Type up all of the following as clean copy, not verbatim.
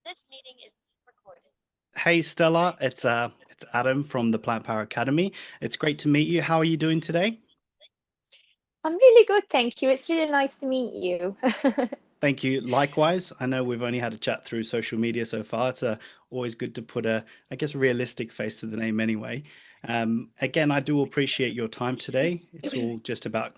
This meeting is being recorded. Hey Stella, it's Adam from the Plant Power Academy. It's great to meet you. How are you doing today? I'm really good, thank you. It's really nice to meet you. Thank you. Likewise, I know we've only had a chat through social media so far. It's always good to put I guess, realistic face to the name anyway. Again, I do appreciate your time today. It's all just about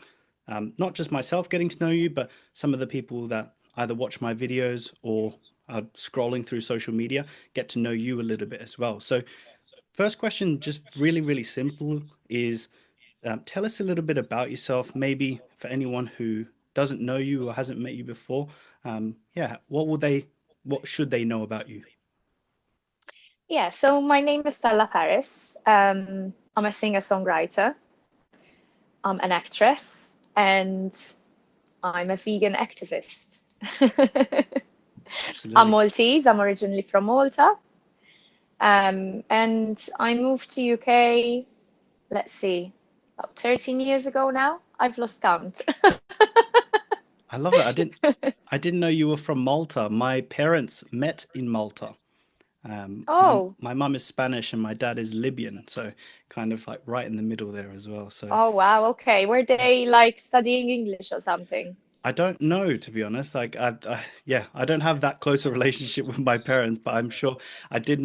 not just myself getting to know you, but some of the people that either watch my videos or are scrolling through social media get to know you a little bit as well. So, first question, just really, really simple, is tell us a little bit about yourself, maybe for anyone who doesn't know you or hasn't met you before. Yeah, what should they know about you? Yeah, so my name is Stella Paris. I'm a singer-songwriter, I'm an actress, and I'm a vegan activist. I'm Absolutely. Maltese, I'm originally from Malta. And I moved to UK, let's see, about 13 years ago now. I've lost count. I love it. I didn't know you were from Malta. My parents met in Malta. My Oh, my mum is Spanish and my dad is Libyan, so kind of like right in the middle there as well. So oh wow, okay. Were they like studying English or something? I don't know, to be honest. Yeah, I don't have that close a relationship with my parents, but I'm sure I did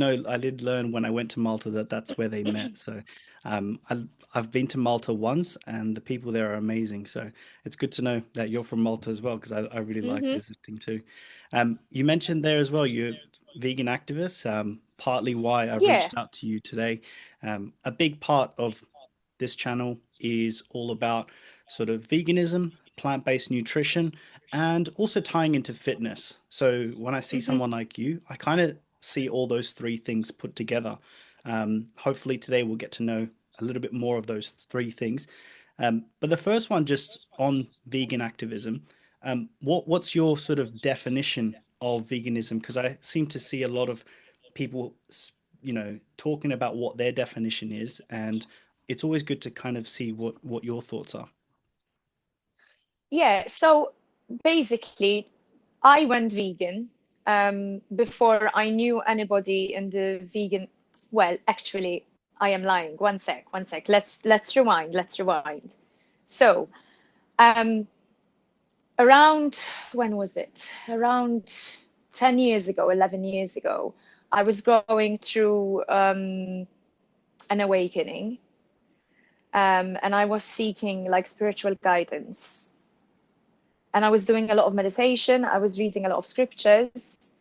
learn when I went to Malta that that's where they met. So, I've been to Malta once, and the people there are amazing. So it's good to know that you're from Malta as well, because I really like Mm-hmm. visiting too. You mentioned there as well, you're vegan activist. Partly why I've Yeah. reached out to you today. A big part of this channel is all about sort of veganism, plant-based nutrition, and also tying into fitness. So when I see Mm-hmm. someone like you, I kind of see all those three things put together. Hopefully today we'll get to know a little bit more of those three things. But the first one, just on vegan activism, what's your sort of definition of veganism? Because I seem to see a lot of people, talking about what their definition is, and it's always good to kind of see what your thoughts are. Yeah. So basically, I went vegan before I knew anybody in the vegan. Well, actually, I am lying. One sec, one sec. Let's rewind. Let's rewind. So, um, around when was it? Around 10 years ago, 11 years ago, I was going through an awakening, and I was seeking like spiritual guidance. And I was doing a lot of meditation, I was reading a lot of scriptures,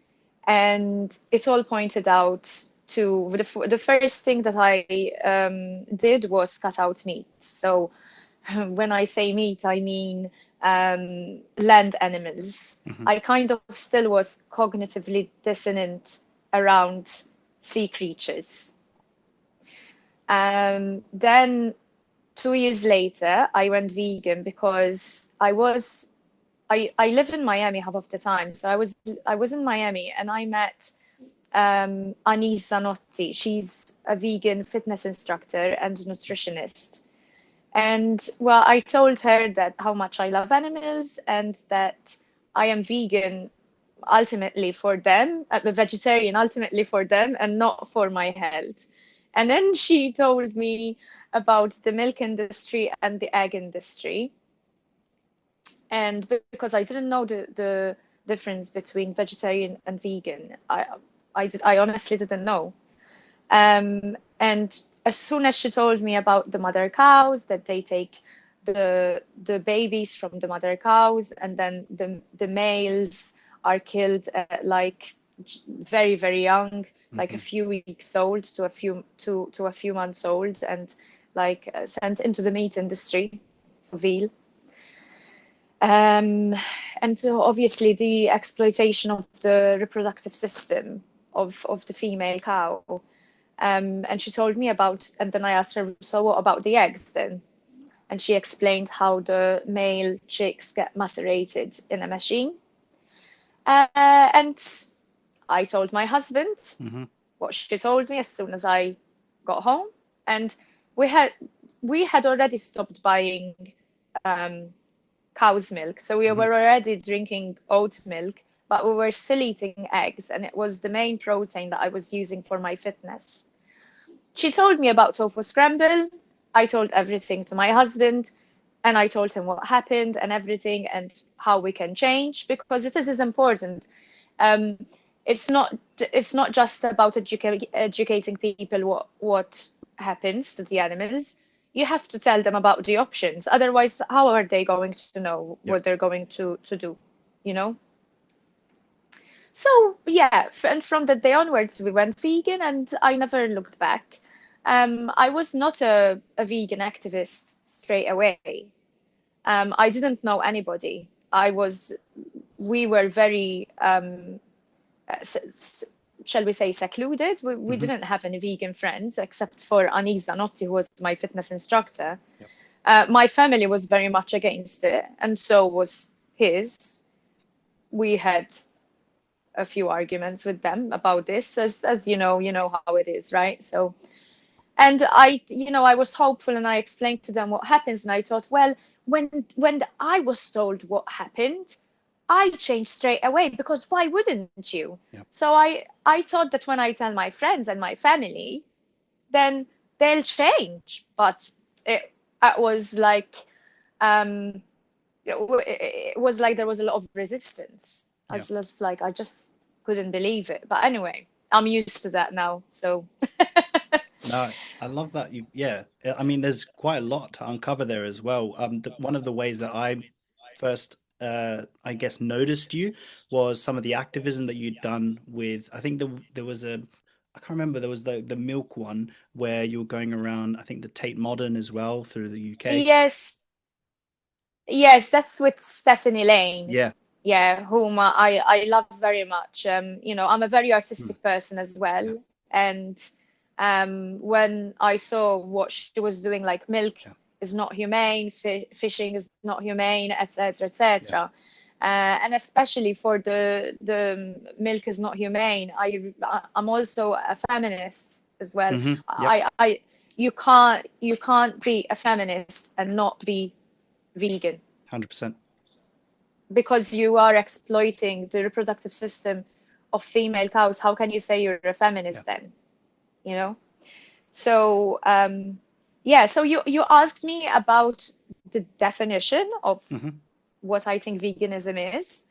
and it all pointed out to the first thing that I did was cut out meat. So when I say meat, I mean land animals. Hmm. I kind of still was cognitively dissonant around sea creatures. Then 2 years later, I went vegan because I live in Miami half of the time. So I was in Miami and I met Anise Zanotti. She's a vegan fitness instructor and nutritionist. And well, I told her that how much I love animals and that I am vegan ultimately for them, a vegetarian ultimately for them and not for my health. And then she told me about the milk industry and the egg industry. And because I didn't know the difference between vegetarian and vegan, I honestly didn't know. And as soon as she told me about the mother cows, that they take the babies from the mother cows, and then the males are killed like very very young, like a Hmm. few weeks old to a few months old, and like sent into the meat industry for veal. Um, and so obviously the exploitation of the reproductive system of the female cow. And she told me about, and then I asked her, so what about the eggs then? And she explained how the male chicks get macerated in a machine. And I told my husband Hmm. what she told me as soon as I got home. And we had we had already stopped buying um, cow's milk. So we Hmm. were already drinking oat milk, but we were still eating eggs, and it was the main protein that I was using for my fitness. She told me about tofu scramble. I told everything to my husband, and I told him what happened and everything and how we can change, because it is important. Um, it's not just about educating people what happens to the animals. You have to tell them about the options. Otherwise, how are they going to know Yep. what they're going to do? You know? So yeah, and from that day onwards, we went vegan, and I never looked back. I was not a vegan activist straight away. I didn't know anybody. We were very, shall we say, secluded. We Hmm. didn't have any vegan friends except for Anis Zanotti, who was my fitness instructor. Yep. My family was very much against it, and so was his. We had a few arguments with them about this, as you know how it is, right? So, and I was hopeful, and I explained to them what happens, and I thought, well, when I was told what happened, I changed straight away, because why wouldn't you? Yep. So I thought that when I tell my friends and my family, then they'll change. But it was like, um, it was like there was a lot of resistance. Yeah. I just couldn't believe it. But anyway, I'm used to that now. So No, I love that. Yeah. I mean, there's quite a lot to uncover there as well. One of the ways that I first, I guess, noticed you was some of the activism that you'd done with, I think there was I can't remember, there was the milk one where you were going around, I think the Tate Modern as well through the UK. yes, yes, that's with Stephanie Lane. Yeah. Yeah, whom I love very much. I'm a very Mm. artistic person as Yeah. well, and when I saw what she was doing, like milk Yeah. is not humane, fishing is not humane, etc., Yeah. etc. And especially for the milk is not humane. I'm also a feminist as well. Hmm. Yep. I you can't be a feminist and not be vegan, 100%. because you are exploiting the reproductive system of female cows. How can you say you're a Yeah. feminist then? You know? So yeah, so you asked me about the definition of Hmm. what I think veganism is,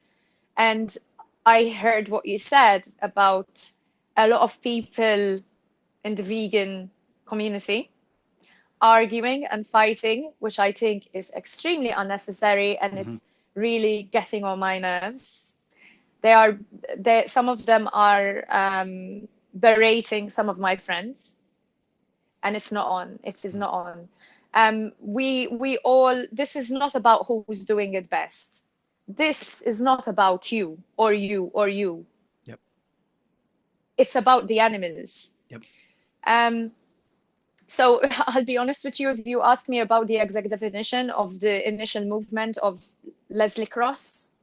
and I heard what you said about a lot of people in the vegan community arguing and fighting, which I think is extremely unnecessary, and Hmm. it's really getting on my nerves. They are, some of them are berating some of my friends, and it's not on. It is not on. We all. This is not about who's doing it best. This is not about you or you or you. Yep. It's about the animals. Yep. Um, So I'll be honest with you, if you ask me about the exact definition of the initial movement of Leslie Cross,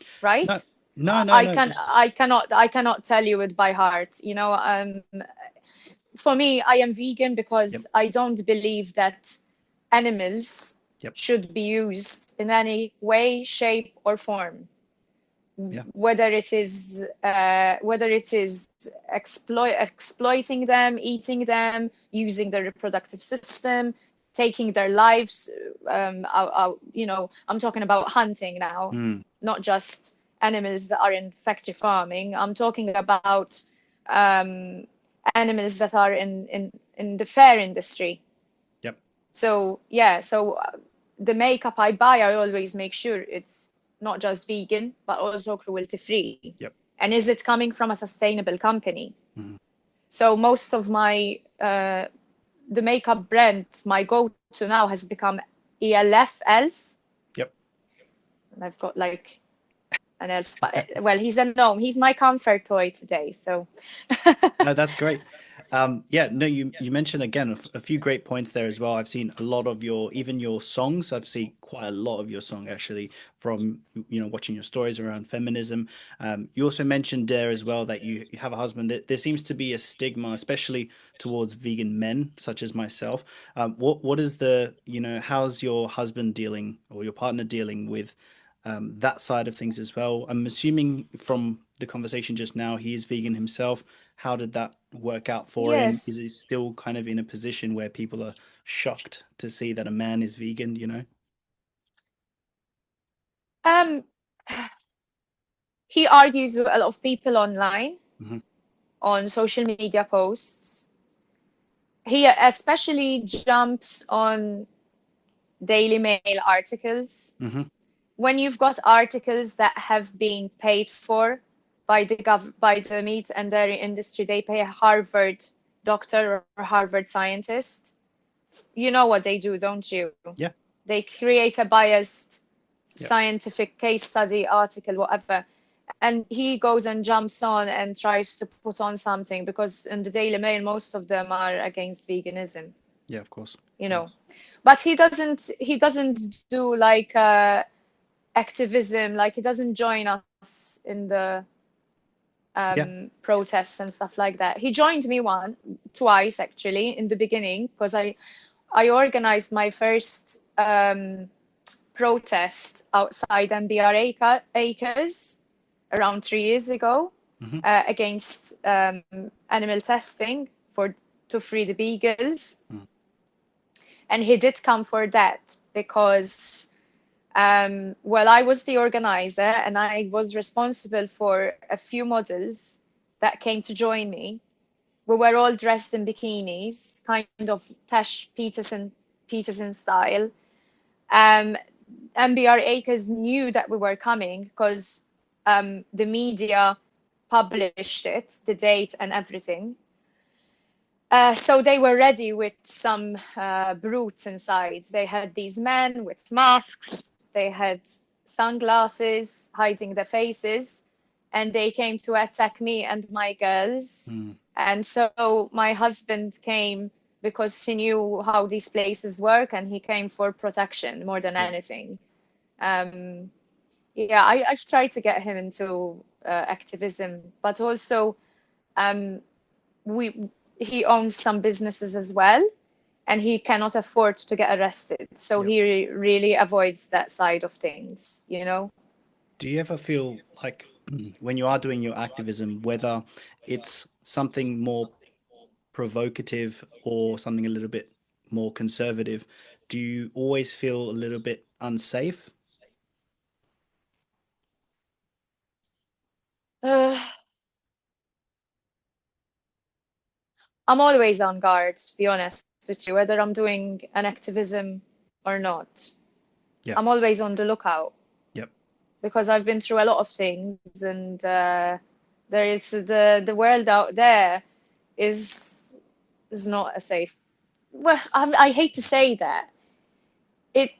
No, right? no, no, I no, can just, I cannot tell you it by heart. For me, I am vegan yep. because I don't believe that animals Yep. should be used in any way, shape, or form. Yeah. Whether it is exploiting them, eating them, using their reproductive system, taking their lives. I'm talking about hunting now, Mm. not just animals that are in factory farming. I'm talking about um, animals that are in the fair industry. Yep. So yeah, the makeup I buy, I always make sure it's not just vegan, but also cruelty free. Yep. And is it coming from a sustainable company? Mhm. So most of the makeup brand, my go-to now has become ELF, Elf. Yep. And I've got like an elf, but well, he's a gnome. He's my comfort toy today. So No, that's great. Yeah, no, you mentioned again a few great points there as well. I've seen a lot of even your songs. I've seen quite a lot of your song actually from watching your stories around feminism. You also mentioned there as well that you have a husband. There seems to be a stigma, especially towards vegan men such as myself. What is how's your husband dealing or your partner dealing with that side of things as well. I'm assuming from the conversation just now, he is vegan himself. How did that work out for him? Is Yes. he still kind of in a position where people are shocked to see that a man is vegan, you know? Um, he argues with a lot of people online, Hmm. on social media posts. He especially jumps on Daily Mail articles. Hmm. When you've got articles that have been paid for by by the meat and dairy industry, they pay a Harvard doctor or Harvard scientist. You know what they do, don't you? Yeah. They create a biased Yeah. scientific case study article, whatever. And he goes and jumps on and tries to put on something because in the Daily Mail, most of them are against veganism, Yeah, of course. you Yeah. know. But he doesn't do like activism, like he doesn't join us in the Yeah. protests and stuff like that. He joined me twice actually in the beginning because I organized my first protest outside MBR Acres around 3 years ago Hmm. against animal testing for to free the beagles. Mm. And he did come for that because, well, I was the organizer and I was responsible for a few models that came to join me. We were all dressed in bikinis, kind of Tash Peterson style. Um, MBR Acres knew that we were coming because the media published it, the date and everything. So they were ready with some brutes inside. They had these men with masks, they had sunglasses hiding their faces, and they came to attack me and my girls. Mm. And so my husband came because he knew how these places work and he came for protection more than Yeah. anything. Um, yeah, I've tried to get him into activism, but also um, we he owns some businesses as well, and he cannot afford to get arrested, so Yep. he really avoids that side of things, you know? Do you ever feel like when you are doing your activism, whether it's something more provocative or something a little bit more conservative, do you always feel a little bit unsafe? Uh, I'm always on guard, to be honest with you, whether I'm doing an activism or not. Yeah. I'm always on the lookout Yep. because I've been through a lot of things, and there is the world out there is not a safe. Well, I hate to say that. It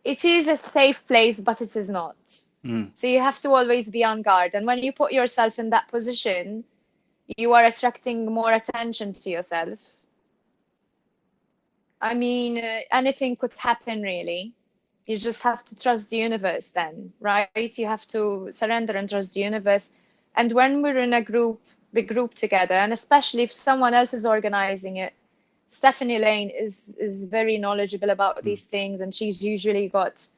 it is a safe place, but it is not. Mm. So you have to always be on guard. And when you put yourself in that position, you are attracting more attention to yourself. I mean, anything could happen, really. You just have to trust the universe then, right? You have to surrender and trust the universe. And when we're in a big group together, and especially if someone else is organizing it, Stephanie Lane is very knowledgeable about Mm. these things, and she's usually got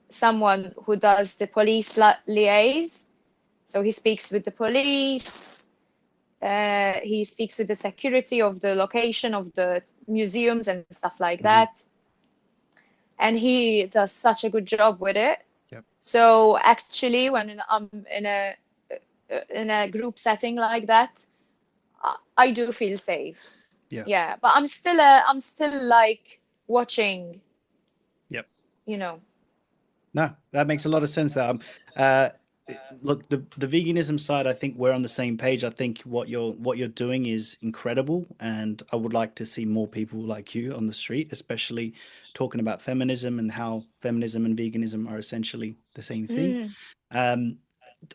someone who does the police liaise. So he speaks with the police, he speaks with the security of the location of the museums and stuff like Hmm. that. And he does such a good job with it. Yep. So actually, when I'm in a group setting like that, I do feel safe. Yeah. Yeah, but I'm still like watching, Yep. you know. No, that makes a lot of sense there. Uh, look, the veganism side, I think we're on the same page. I think what you're doing is incredible, and I would like to see more people like you on the street, especially talking about feminism and how feminism and veganism are essentially the same thing. Mm, Um,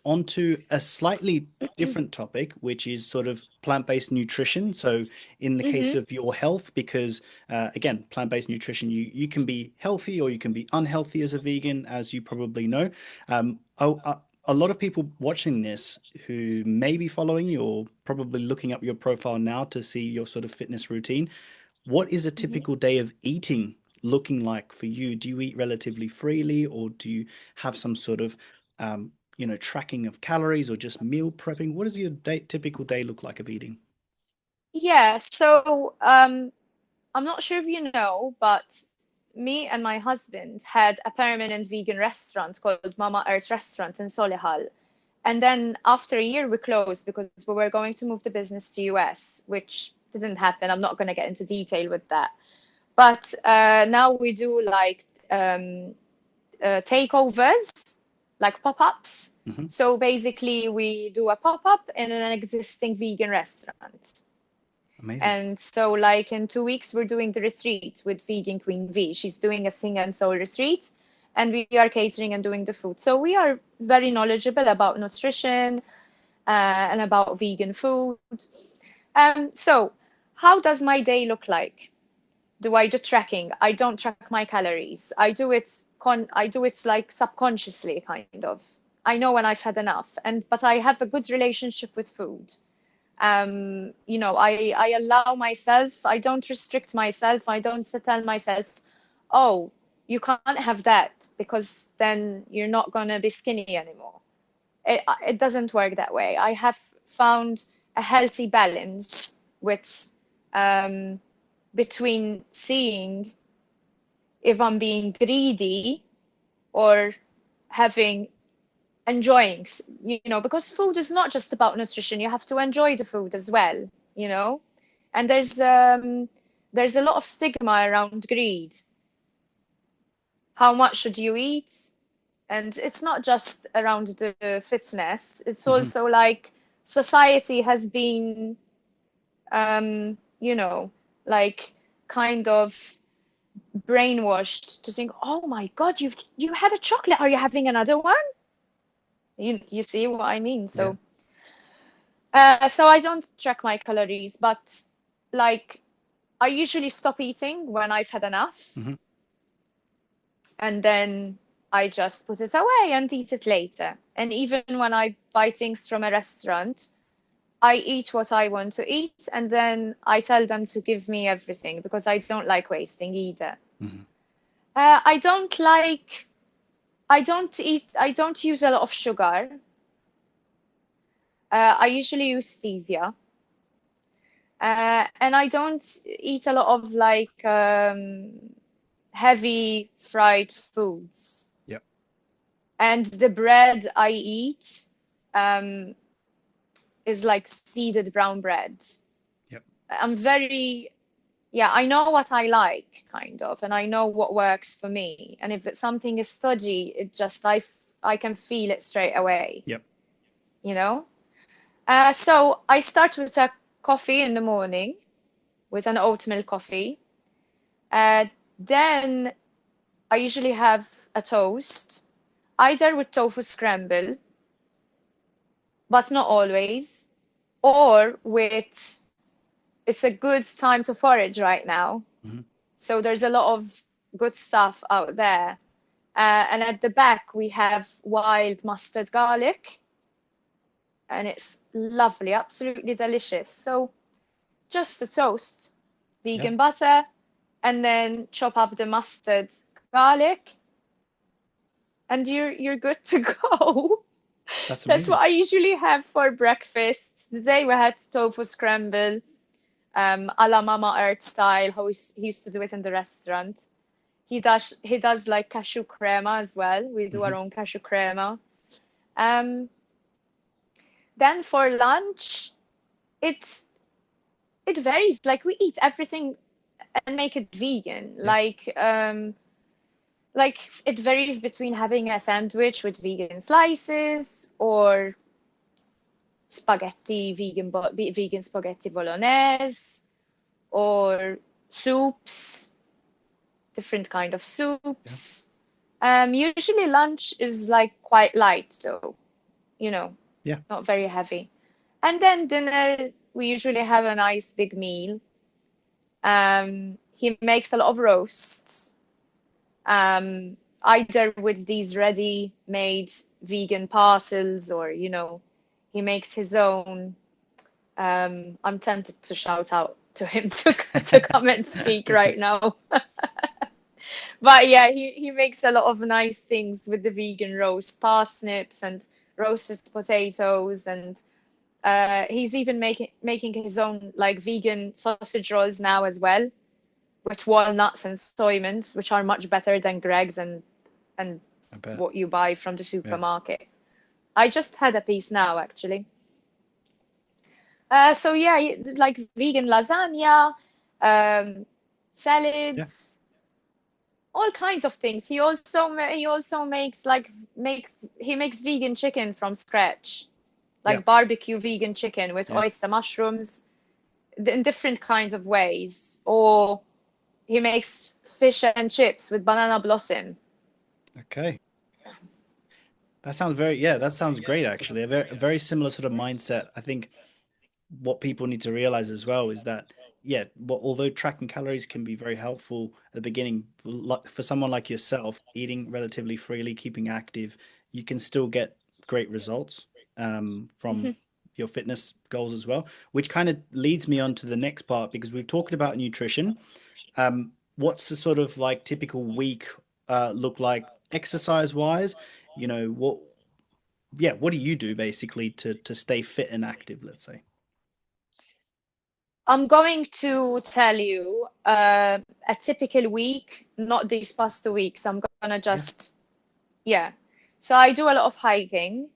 onto a slightly different topic, which is sort of plant-based nutrition. So, in the case hmm of your health, because again, plant-based nutrition, you can be healthy or you can be unhealthy as a vegan, as you probably know. A lot of people watching this who may be following you or probably looking up your profile now to see your sort of fitness routine. What is a hmm typical day of eating looking like for you? Do you eat relatively freely, or do you have some sort of tracking of calories, or just meal prepping? What does your typical day look like of eating? Yeah, so I'm not sure if you know, but me and my husband had a permanent vegan restaurant called Mama Earth Restaurant in Solihull. And then after a year, we closed because we were going to move the business to US, which didn't happen. I'm not going to get into detail with that. But now we do like takeovers, like pop-ups. Hmm. So basically, we do a pop-up in an existing vegan restaurant. Amazing. And so, like in 2 weeks, we're doing the retreat with Vegan Queen V. She's doing a Sing and Soul retreat, and we are catering and doing the food. So we are very knowledgeable about nutrition and about vegan food. So how does my day look like? Do I do tracking? I don't track my calories. I do it like subconsciously, kind of. I know when I've had enough, but I have a good relationship with food. I allow myself, I don't restrict myself, I don't tell myself, oh, you can't have that because then you're not gonna be skinny anymore. It doesn't work that way. I have found a healthy balance um, between seeing if I'm being greedy or having enjoying, because food is not just about nutrition. You have to enjoy the food as well, you know. And there's a lot of stigma around greed. How much should you eat? And it's not just around the fitness. It's Hmm. also like society has been, um, you know, like kind of brainwashed to think, oh my God, you had a chocolate. Are you having another one? You see what I mean? Yeah. So I don't track my calories, but like I usually stop eating when I've had enough, Hmm. and then I just put it away and eat it later. And even when I buy things from a restaurant, I eat what I want to eat, and then I tell them to give me everything because I don't like wasting either. Hmm. I don't like, I don't use a lot of sugar. I usually use stevia. And I don't eat a lot of like heavy fried foods. Yeah. And the bread I eat um, is like seeded brown bread. Yeah. I'm very, yeah, I know what I like, kind of, and I know what works for me. And if something is stodgy, I can feel it straight away, Yeah. you know? So I start with a coffee in the morning, with an oat milk coffee. Uh, then I usually have a toast, either with tofu scramble, but not always, or with, it's a good time to forage right now. Hmm. So there's a lot of good stuff out there. And at the back, we have wild mustard garlic, and it's lovely, absolutely delicious. So just a toast, Yeah. vegan butter, and then chop up the mustard garlic, and you're good to go. That's That's what amazing. I usually have for breakfast. Today we had tofu scramble, a la Mama Earth style, how he used to do it in the restaurant. He does like cashew crema as well. We do Hmm. our own cashew crema. Um, then for lunch, it's it varies. Like we eat everything and make it vegan. Yeah. Like it varies between having a sandwich with vegan slices or spaghetti vegan spaghetti bolognese or soups, different kind of Yeah. soups. Usually lunch is like quite light though, you know, Yeah. not very heavy. And then dinner, we usually have a nice big meal. He makes a lot of roasts, either with these ready-made vegan parcels or, he makes his own. I'm tempted to shout out to him to come and speak right now. But yeah, he makes a lot of nice things with the vegan roast, parsnips and roasted potatoes, and he's even making his own like vegan sausage rolls now as well, with walnuts and soy mince, which are much better than Greg's and I bet. what you buy from the Yeah. supermarket. I just had a piece now, actually. So yeah, like vegan lasagna, um, Yeah. salads, all kinds of things. He also makes like make he makes vegan chicken from scratch, Yeah. like barbecue vegan chicken with Yeah. oyster mushrooms in different kinds of ways. Or he makes fish and chips with banana blossom. Okay. That sounds very, yeah, that sounds great actually. A very similar sort of mindset. I think what people need to realize as well is that, yeah, although tracking calories can be very helpful at the beginning, for someone like yourself, eating relatively freely, keeping active, you can still get great results from your fitness goals as well, which kind of leads me on to the next part because we've talked about nutrition. What's the sort of like typical week look like exercise wise? You know, yeah, what do you do basically to stay fit and active, let's say? I'm going to tell you a typical week, not these past 2 weeks. I'm gonna Yeah. just, yeah. So I do a lot of hiking.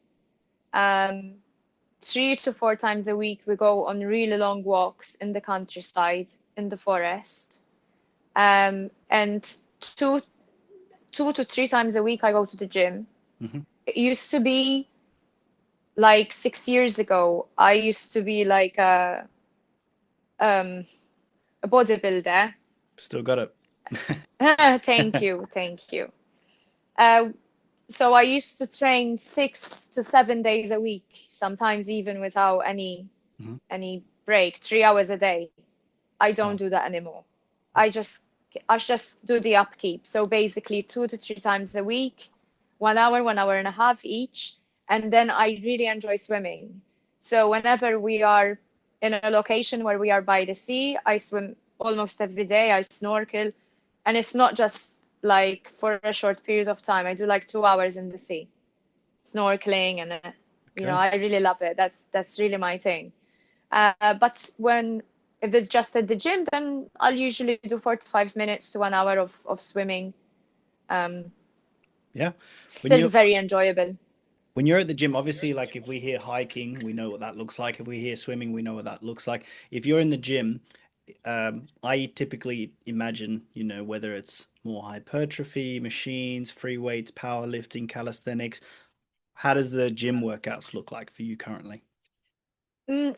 Um, 3 to 4 times a week, we go on really long walks in the countryside, in the forest. And two to 3 times a week, I go to the gym. Hmm. It used to be like 6 years ago, I used to be like um, a bodybuilder. Still got it. Thank you, thank you. Uh, so I used to train 6 to 7 days a week, sometimes even without Mhm. any break, 3 hours a day. I don't Wow. do that anymore. I just I just do the upkeep. So basically 2 to 3 times a week, 1 hour, 1 hour and a half each. And then I really enjoy swimming. So whenever we are in a location where we are by the sea, I swim almost every day. I snorkel. And it's not just like for a short period of time. I do like 2 hours in the sea, snorkeling, and Okay. I really love it. That's really my thing. But if it's just at the gym, then I'll usually do 45 minutes to 1 hour of swimming. Um, Yeah. When Still you're very enjoyable. when you're at the gym, obviously, like if we hear hiking, we know what that looks like. If we hear swimming, we know what that looks like. If you're in the gym, I typically imagine, you know, whether it's more hypertrophy, machines, free weights, powerlifting, calisthenics. How does the gym workouts look like for you currently?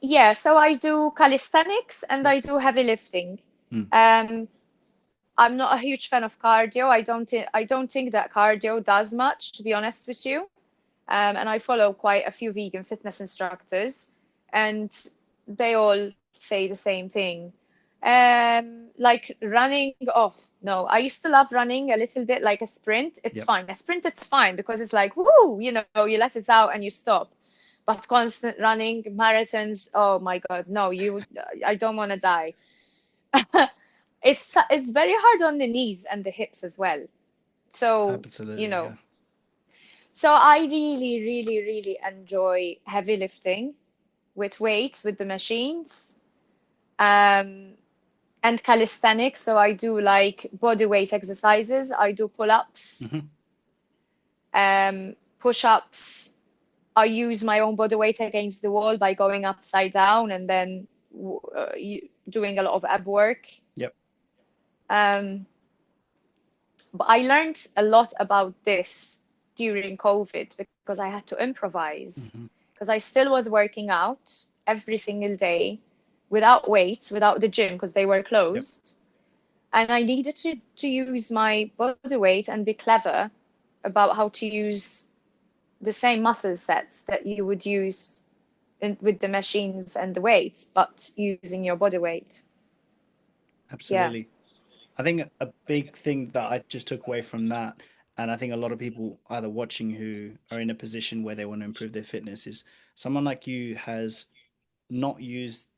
Yeah, so I do calisthenics and Yeah. I do heavy lifting. Mm. Um, I'm not a huge fan of cardio. I don't think that cardio does much, to be honest with you. And I follow quite a few vegan fitness instructors, and they all say the same thing. Like running off. No, I used to love running a little bit like a sprint. It's Yep. fine. A sprint, it's fine because it's like, woo, you let it out and you stop. But constant running, marathons, oh my God, no, I don't want to die. It's very hard on the knees and the hips as well. So, you Absolutely. know, Yeah. so I really, really, really enjoy heavy lifting with weights, with the machines, um, and calisthenics. So I do like body weight exercises. I do pull-ups, Hmm. push-ups. I use my own body weight against the wall by going upside down and then doing a lot of ab work. Yep. Um, but I learned a lot about this during COVID because I had to improvise Hmm. because I still was working out every single day without weights, without the gym because they were Yep. closed. And I needed to use my body weight and be clever about how to use the same muscle sets that you would use with the machines and the weights, but using your body weight. Yeah. Absolutely. I think a big thing that I just took away from that, and I think a lot of people either watching who are in a position where they want to improve their fitness, is someone like you has not used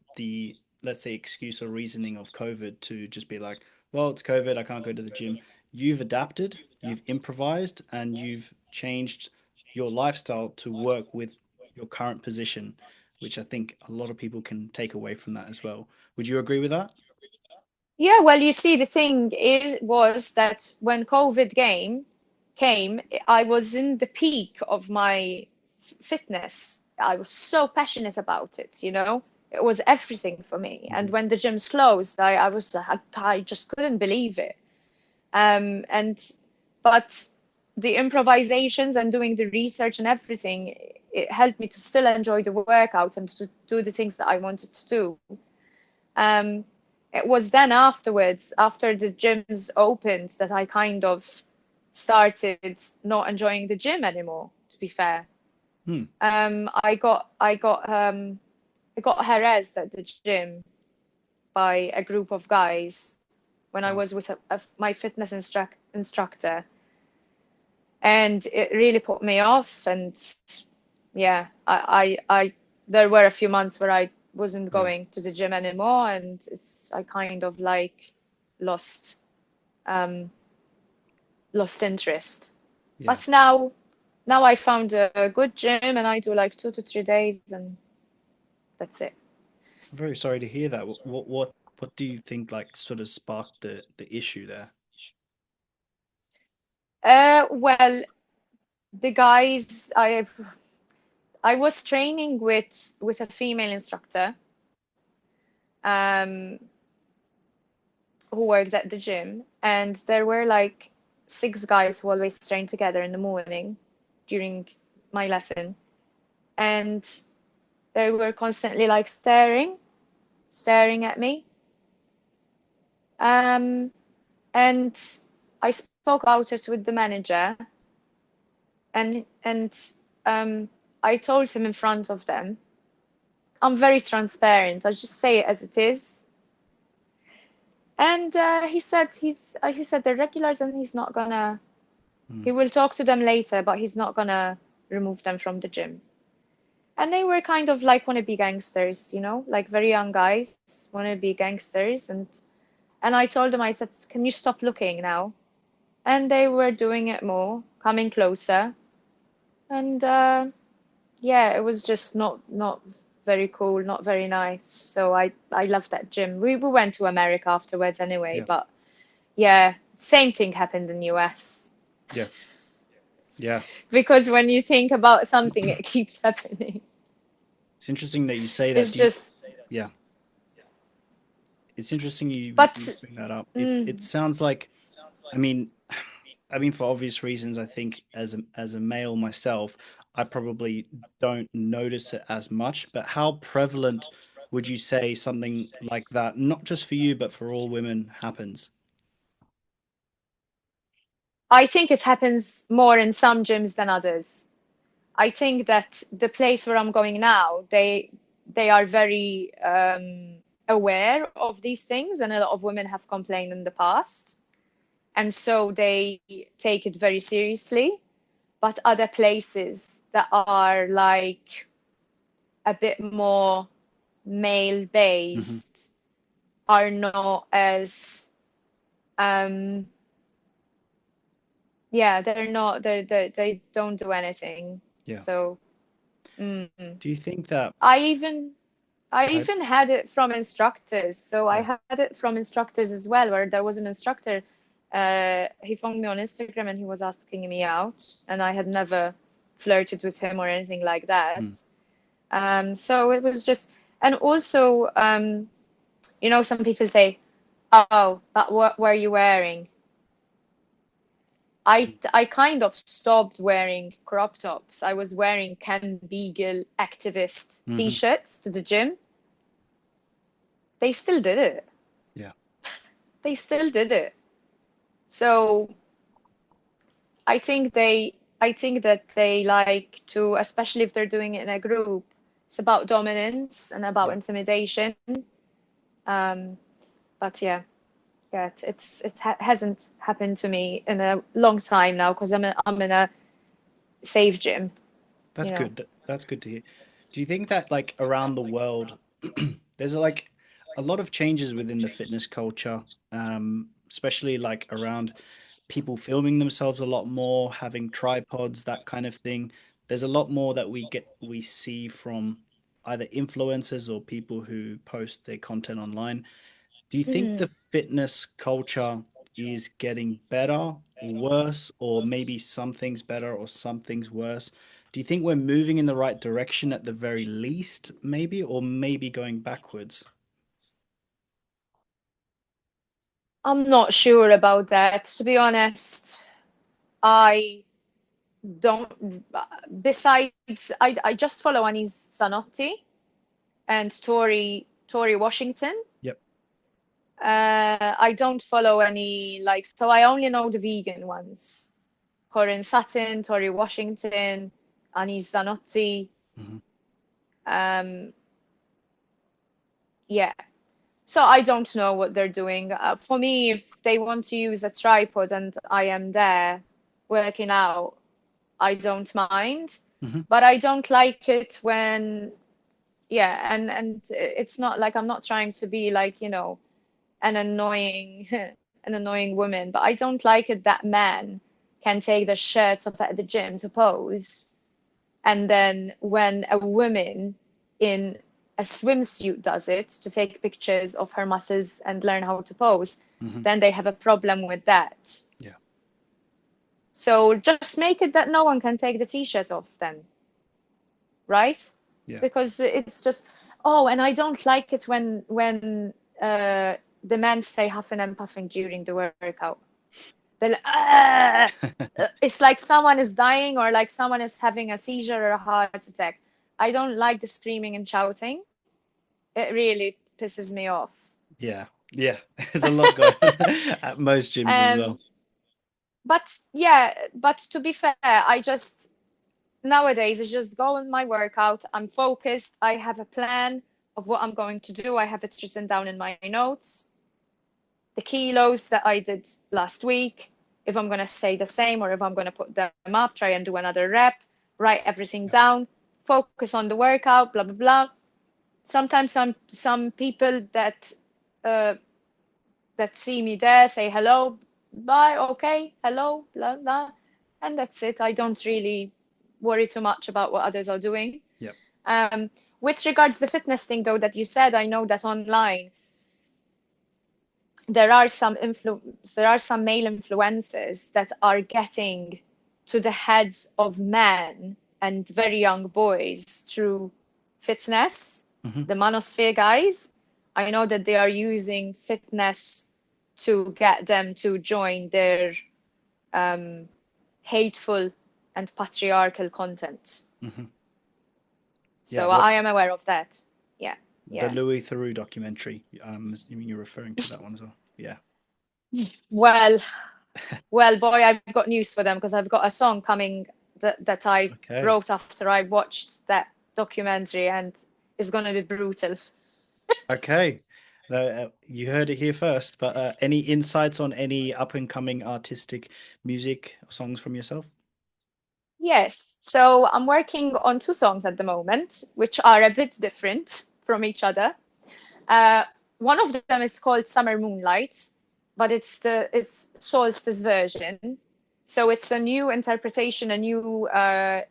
let's say, excuse or reasoning of COVID to just be like, well, it's COVID, I can't go to the gym. you've adapted, you've improvised, and you've changed your lifestyle to work with your current position, which I think a lot of people can take away from that as well. Would you agree with that? Yeah, well, you see, the thing was that when COVID came, I was in the peak of my fitness. I was so passionate about it, you know. It was everything for me. And Mhm. when the gyms closed, I just couldn't believe it. And but the improvisations and doing the research and everything, it helped me to still enjoy the workout and to do the things that I wanted to do. Um, it was then afterwards, after the gyms opened, that I kind of started not enjoying the gym anymore, to be fair. Hmm. I got harassed at the gym by a group of guys when I Wow. was with my fitness instructor, and it really put me off. And yeah, there were a few months where I wasn't Yeah. going to the gym anymore, and I kind of like lost um, lost interest. Yeah. But now I found a good gym, and I do like 2 to 3 days, and that's it. I'm very sorry to hear that. What do you think like sort of sparked the issue there? Well, the guys I was training with a female instructor um, who worked at the gym, and there were like 6 guys who always trained together in the morning during my lesson, and they were constantly like staring at me. Um, and I spoke about it with the manager, and I told him in front of them. I'm very transparent. I just say it as it is. And he said they're regulars, and he's not gonna. Hmm. He will talk to them later, but he's not gonna remove them from the gym. And they were kind of like wannabe gangsters, you know, like very young guys, wannabe gangsters. And I told them, I said, can you stop looking now? And they were doing it more, coming closer. And yeah, it was just not very cool, not very nice. So I left that gym. We went to America afterwards anyway, Yeah. but yeah, same thing happened in US. Yeah. Yeah. Because when you think about something, it keeps happening. It's interesting that you say that. It's Do you, just, yeah. It's interesting you but bring that up. If it mm, sounds like, I mean, I mean, for obvious reasons, I think as a male myself, I probably don't notice it as much. But how prevalent would you say something like that, not just for you, but for all women, happens? I think it happens more in some gyms than others. I think that the place where I'm going now, they are very aware of these things, and a lot of women have complained in the past, and so they take it very seriously. But other places that are like a bit more male Hmm. based are not as um yeah, they're not they don't do anything. Yeah. So mm. Do you think that? I even I Go ahead. even had it from instructors. So I Yeah. had it from instructors as well, where there was an instructor. He found me on Instagram and he was asking me out, and I had never flirted with him or anything like that. Mm. So it was just, and also, you know, some people say, "Oh, but what were you wearing?" I kind of stopped wearing crop tops. I was wearing Ken Beagle activist Hmm. t-shirts to the gym. They still did it. Yeah. They still did it. So I think that they like to, especially if they're doing it in a group, it's about dominance and about Yeah. intimidation. Um, but yeah, yeah, hasn't happened to me in a long time now because I'm in a safe gym, That's you know. good. That's good to hear. Do you think that like around the world, there's like a lot of changes within the fitness culture, especially like around people filming themselves a lot more, having tripods, that kind of thing. There's a lot more that we see from either influencers or people who post their content online. Do you think Hmm. the fitness culture is getting better or worse, or maybe some things better or some things worse? Do you think we're moving in the right direction at the very least, maybe, or maybe going backwards? I'm not sure about that, to be honest. I don't. Besides, I just follow Anis Zanotti and Tori Washington. Yep. I don't follow any like, so I only know the vegan ones. Corinne Sutton, Tori Washington, Anis Zanotti. Hmm. Um, yeah. So I don't know what they're doing. For me, if they want to use a tripod and I am there working out, I don't mind. Hmm. But I don't like it when, yeah, and it's not like I'm not trying to be like, an annoying an annoying woman, but I don't like it that men can take their shirts off at the gym to pose, and then when a woman in a swimsuit does it to take pictures of her muscles and learn how to pose, Hmm. then they have a problem with that. Yeah. So just make it that no one can take the t-shirt off then, right? Yeah. Because it's just, oh, and I don't like it when the men stay huffing and puffing during the workout. They're like, "Ah!" It's like someone is dying or like someone is having a seizure or a heart attack. I don't like the screaming and shouting. It really pisses me off. Yeah. Yeah. There's a lot going on at most gyms as Um, well. but yeah, but to be fair, I just nowadays I just go on my workout. I'm focused. I have a plan of what I'm going to do. I have it written down in my notes. The kilos that I did last week, if I'm going to say the same or if I'm going to put them up, try and do another rep, write everything Yeah. down, focus on the workout, blah, blah, blah. Sometimes some people uh, that see me there say hello, bye, okay, hello, blah, blah. And that's it. I don't really worry too much about what others are doing. Yep. Um, with regards to the fitness thing, though, that you said, I know that online there are some male influencers that are getting to the heads of men and very young boys through fitness, Hmm. the manosphere guys. I know that they are using fitness to get them to join their um, hateful and patriarchal content. Hmm. Yeah. So I am aware of that. Yeah, The yeah. Louis Theroux documentary. Assuming you're referring to that one as well. Yeah. Well, well, boy, I've got news for them because I've got a song coming that I Okay. wrote after I watched that documentary, and it's gonna be brutal. Okay. You heard it here first, but any insights on any up and coming artistic music songs from yourself? Yes, so I'm working on two songs at the moment, which are a bit different from each other. Uh, One of them is called Summer Moonlight, but it's Solstice version. So it's a new interpretation, a new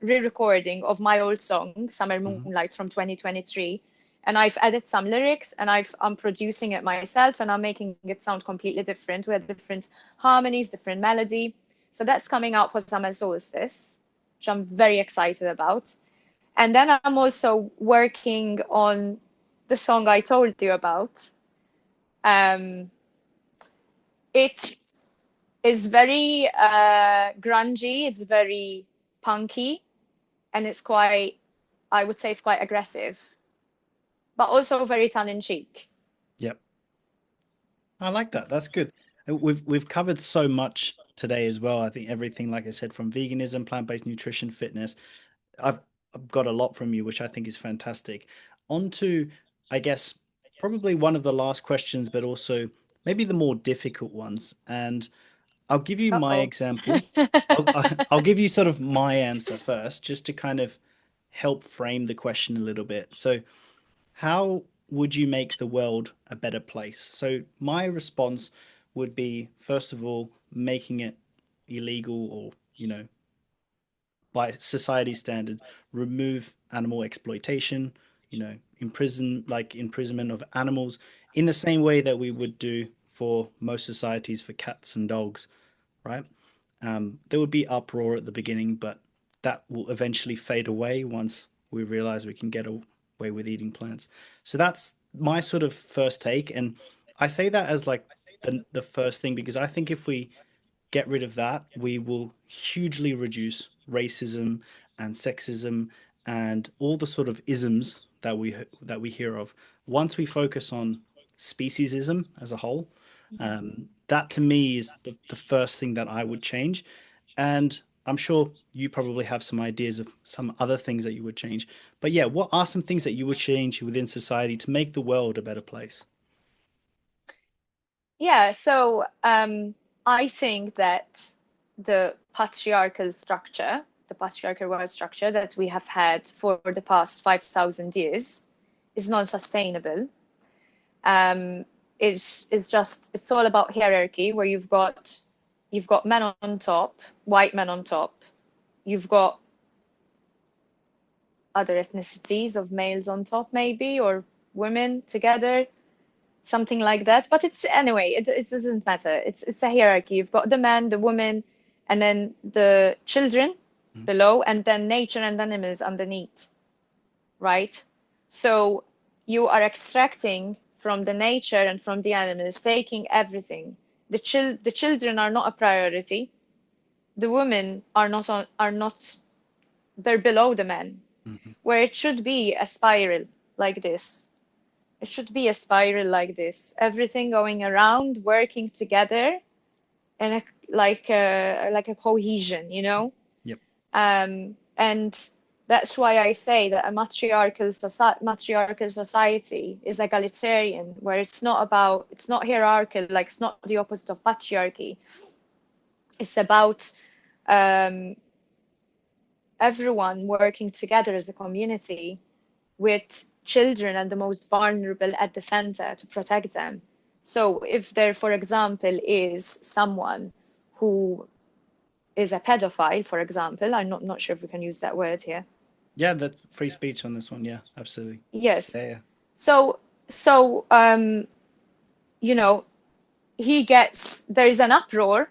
re-recording of my old song, Summer Hmm. Moonlight from 2023. And I've added some lyrics and I'm producing it myself and I'm making it sound completely different with different harmonies, different melody. So that's coming out for Summer Solstice, which I'm very excited about. And then I'm also working on the song I told you about. Um, it is very grungy, it's very punky, and it's quite, I would say, it's quite aggressive, but also very tongue-in-cheek. Yep. I like that. That's good. We've covered so much today as well. I think everything, like I said, from veganism, plant-based nutrition, fitness. I've, I've got a lot from you, which I think is fantastic. On to, I guess, probably one of the last questions, but also maybe the more difficult ones. And I'll give you my Uh-oh. example. I'll give you sort of my answer first, just to kind of help frame the question a little bit. So, how would you make the world a better place? So, my response would be, first of all, making it illegal or, by society standards, remove animal exploitation, imprisonment of animals in the same way that we would do for most societies for cats and dogs, right? There would be uproar at the beginning, but that will eventually fade away once we realize we can get away with eating plants. So that's my sort of first take. And I say that as like the first thing, because I think if we get rid of that, we will hugely reduce racism and sexism and all the sort of isms that we hear of. Once we focus on speciesism as a whole, that to me is the first thing that I would change. And I'm sure you probably have some ideas of some other things that you would change. But yeah, what are some things that you would change within society to make the world a better place? Yeah, so I think that the patriarchal world structure that we have had for the past 5,000 years is non-sustainable. It's all about hierarchy, where you've got men on top, white men on top, you've got other ethnicities of males on top, maybe, or women together, something like that. But it's anyway, it doesn't matter. It's a hierarchy. You've got the man, the woman, and then the children below, and then nature and animals underneath, right? So you are extracting from the nature and from the animals, taking everything. The children are not a priority. The women are not, they're below the men, where it should be a spiral like this. It should be a spiral like this. Everything going around, working together, and like a cohesion, Yep. And that's why I say that a matriarchal society is egalitarian, where it's not hierarchical, like it's not the opposite of patriarchy. It's about everyone working together as a community, with children and the most vulnerable at the center to protect them. So if there, for example, is someone who is a pedophile, for example, I'm not sure if we can use that word here. Yeah, the free speech on this one. Yeah, absolutely. Yes. Yeah, yeah. So there is an uproar,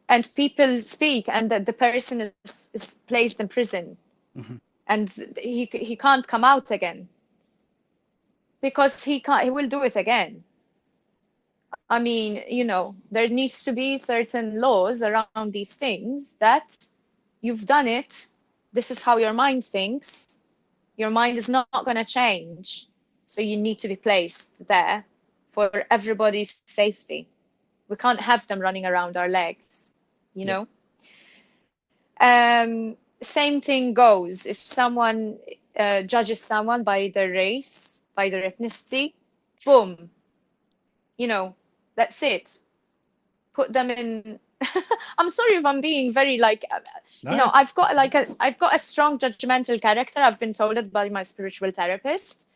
and people speak, and the person is placed in prison, and he can't come out again, because he will do it again. I mean, there needs to be certain laws around these things, that you've done it. This is how your mind thinks. Your mind is not going to change. So you need to be placed there for everybody's safety. We can't have them running around our legs, Yep. Same thing goes if someone judges someone by their race, by their ethnicity, boom, that's it. Put them in. I'm sorry if I'm being very No, I've got a strong judgmental character. I've been told it by my spiritual therapist.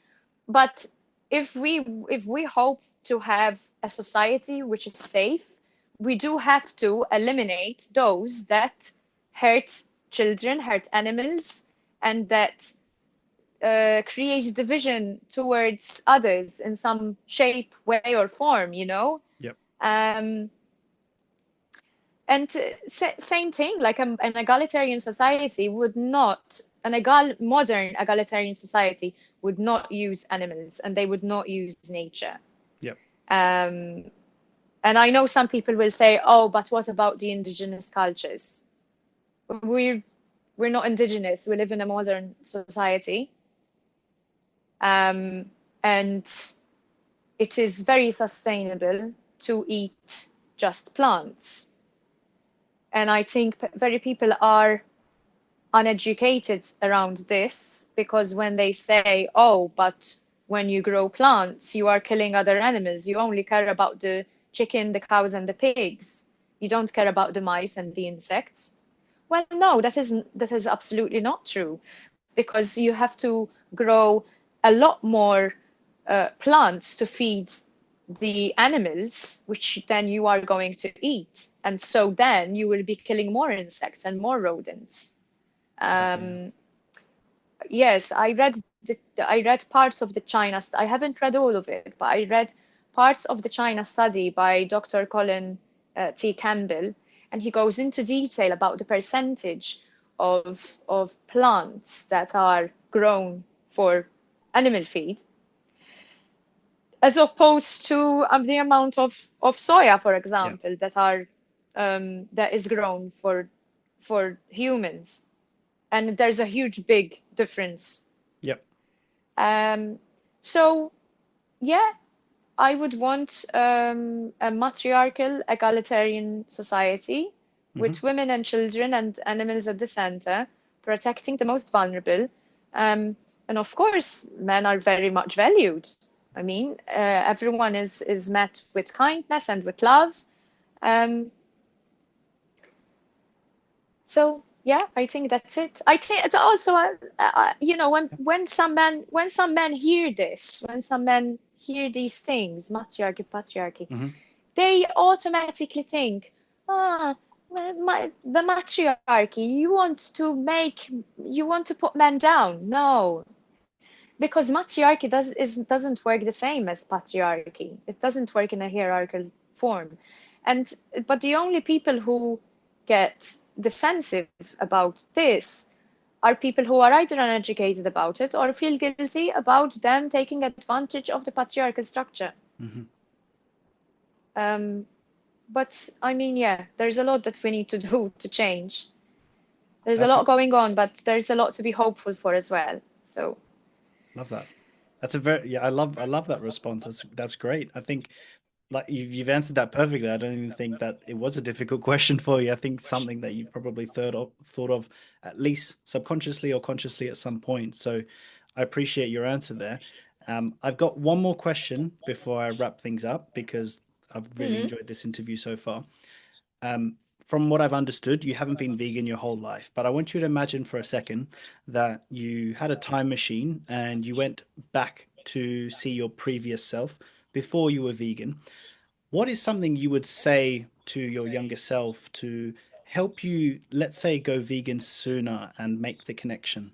But if we hope to have a society which is safe, we do have to eliminate those that hurt children, hurt animals, and that create division towards others in some shape, way, or form. yep. And same thing, like an egalitarian society would not, modern egalitarian society would not use animals, and they would not use nature. Yep. And I know some people will say, oh, but what about the indigenous cultures? We're not indigenous. We live in a modern society. And it is very sustainable to eat just plants. And I think very people are uneducated around this, because when they say, oh, but when you grow plants, you are killing other animals. You only care about the chicken, the cows, and the pigs. You don't care about the mice and the insects. Well, no, that is absolutely not true, because you have to grow a lot more plants to feed the animals, which then you are going to eat. And so then you will be killing more insects and more rodents. Exactly. Yeah. Yes, I read parts of the China. I haven't read all of it, but I read parts of the China study by Dr. Colin T. Campbell, and he goes into detail about the percentage of plants that are grown for animal feed, as opposed to the amount of soya, for Yeah. example, that is grown for humans, and there's a huge big difference. Yep. Um, so yeah, I would want a matriarchal, egalitarian society Hmm. with women and children and animals at the center, protecting the most vulnerable. And of course, men are very much valued. I mean, everyone is met with kindness and with love. Um, So yeah, I think that's it. I think also, you know, when some men hear this, when some men hear these things, matriarchy, patriarchy, Hmm. they automatically think, ah, well, the matriarchy. You want to put men down. No, because matriarchy doesn't work the same as patriarchy. It doesn't work in a hierarchical form. And but the only people who get defensive about this are people who are either uneducated about it or feel guilty about them taking advantage of the patriarchal structure. Hmm. Um, but I mean, yeah, there's a lot that we need to do to change. There's a That's lot going on, but there's a lot to be hopeful for as well. So, love that. That's a very, yeah, I love that response. That's great. I think like you've answered that perfectly. I don't even think that it was a difficult question for you. I think something that you've probably thought of at least subconsciously or consciously at some point. So I appreciate your answer there. I've got one more question before I wrap things up because I've really mm, enjoyed this interview so far. Um, from what I've understood, you haven't been vegan your whole life, but I want you to imagine for a second that you had a time machine and you went back to see your previous self before you were vegan. What is something you would say to your younger self to help you, let's say, go vegan sooner and make the connection?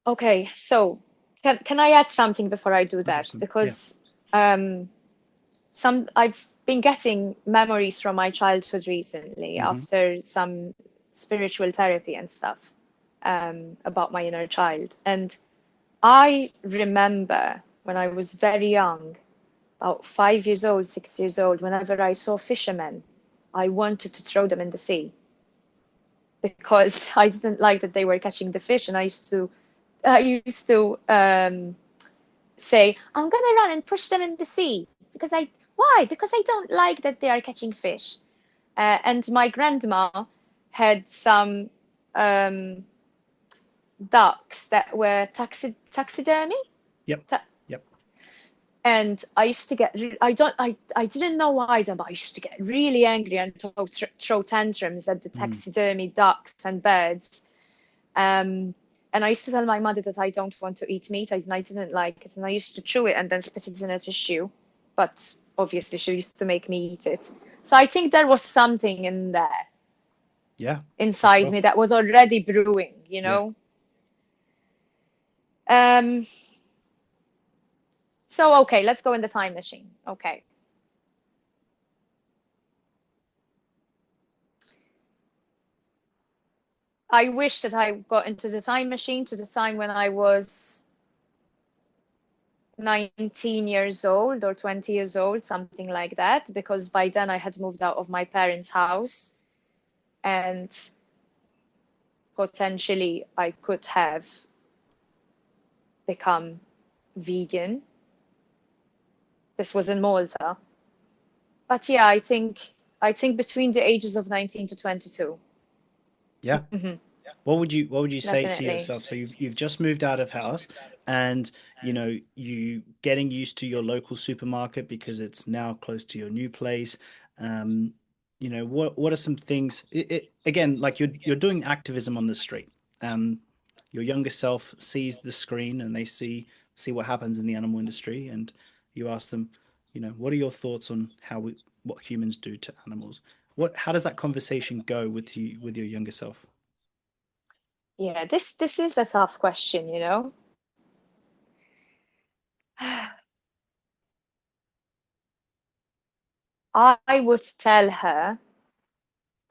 okay, so can I add something before I do that? 100%. Yeah. Because I've been getting memories from my childhood recently Hmm. after some spiritual therapy and stuff about my inner child. And I remember when I was very young, about 5 years old, 6 years old, whenever I saw fishermen, I wanted to throw them in the sea because I didn't like that they were catching the fish, and I used to say, I'm gonna run and push them in the sea because I why? Because I don't like that they are catching fish. And my grandma had some um, ducks that were taxidermy. Yep. Ta- Yep. And I used to get, I didn't know why, but I used to get really angry and throw tantrums at the Mm. taxidermy ducks and birds. Um, and I used to tell my mother that I don't want to eat meat. I didn't like it. And I used to chew it and then spit it in a tissue. But obviously, she used to make me eat it. So I think there was something in there Yeah, for inside sure. me that was already brewing, you Yeah. know? Um, so, okay, let's go in the time machine. Okay. I wish that I got into the time machine to the time when I was 19 years old or 20 years old, something like that, because by then I had moved out of my parents' house and potentially I could have become vegan. This was in Malta. But yeah, I think between the ages of 19 to 22. Yeah. Hmm. What would you say to Definitely. yourself? So you've just moved out of house and you getting used to your local supermarket because it's now close to your new place. Um, what are some things again, like you're doing activism on the street. Um, your younger self sees the screen and they see see what happens in the animal industry, and you ask them, what are your thoughts on what humans do to animals? How does that conversation go with your younger self? Yeah, this is a tough question, you know. I would tell her,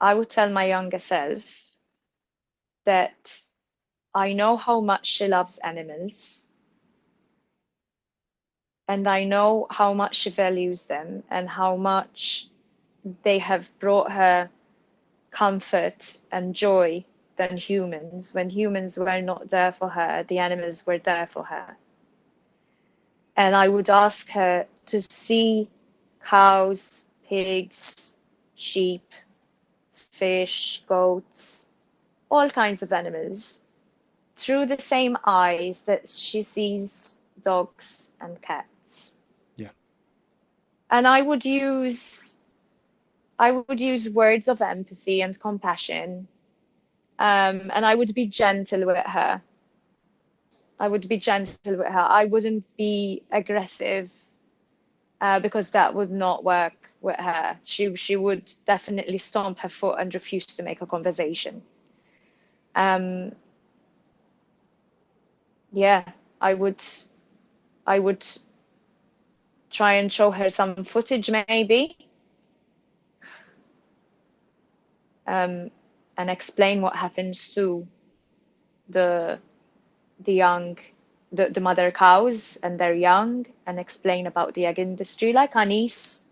I would tell my younger self that I know how much she loves animals, and I know how much she values them and how much they have brought her comfort and joy than humans. When humans were not there for her, the animals were there for her. And I would ask her to see cows, pigs, sheep, fish, goats, all kinds of animals through the same eyes that she sees dogs and cats. Yeah. And I would use words of empathy and compassion, and I would be gentle with her. I would be gentle with her. I wouldn't be aggressive, because that would not work with her. She would definitely stomp her foot and refuse to make a conversation. Um, yeah, I would I would try and show her some footage maybe, um, and explain what happens to the the young the mother cows and their young, and explain about the egg industry like Anis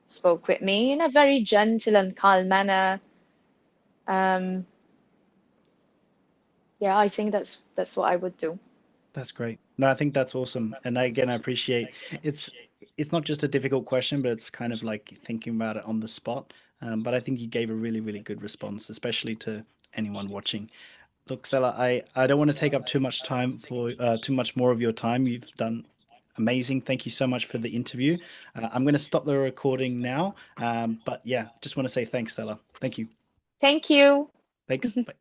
spoke with me in a very gentle and calm manner. Um, yeah, I think that's what I would do. That's great. No, I think that's awesome. And again, I appreciate it's it's not just a difficult question, but it's kind of like thinking about it on the spot. But I think you gave a really, really good response, especially to anyone watching. Look, Stella, I don't want to take up too much time for too much more of your time. You've done amazing. Thank you so much for the interview. I'm going to stop the recording now. But yeah, just want to say thanks, Stella. Thank you. Thank you. Thanks. Bye.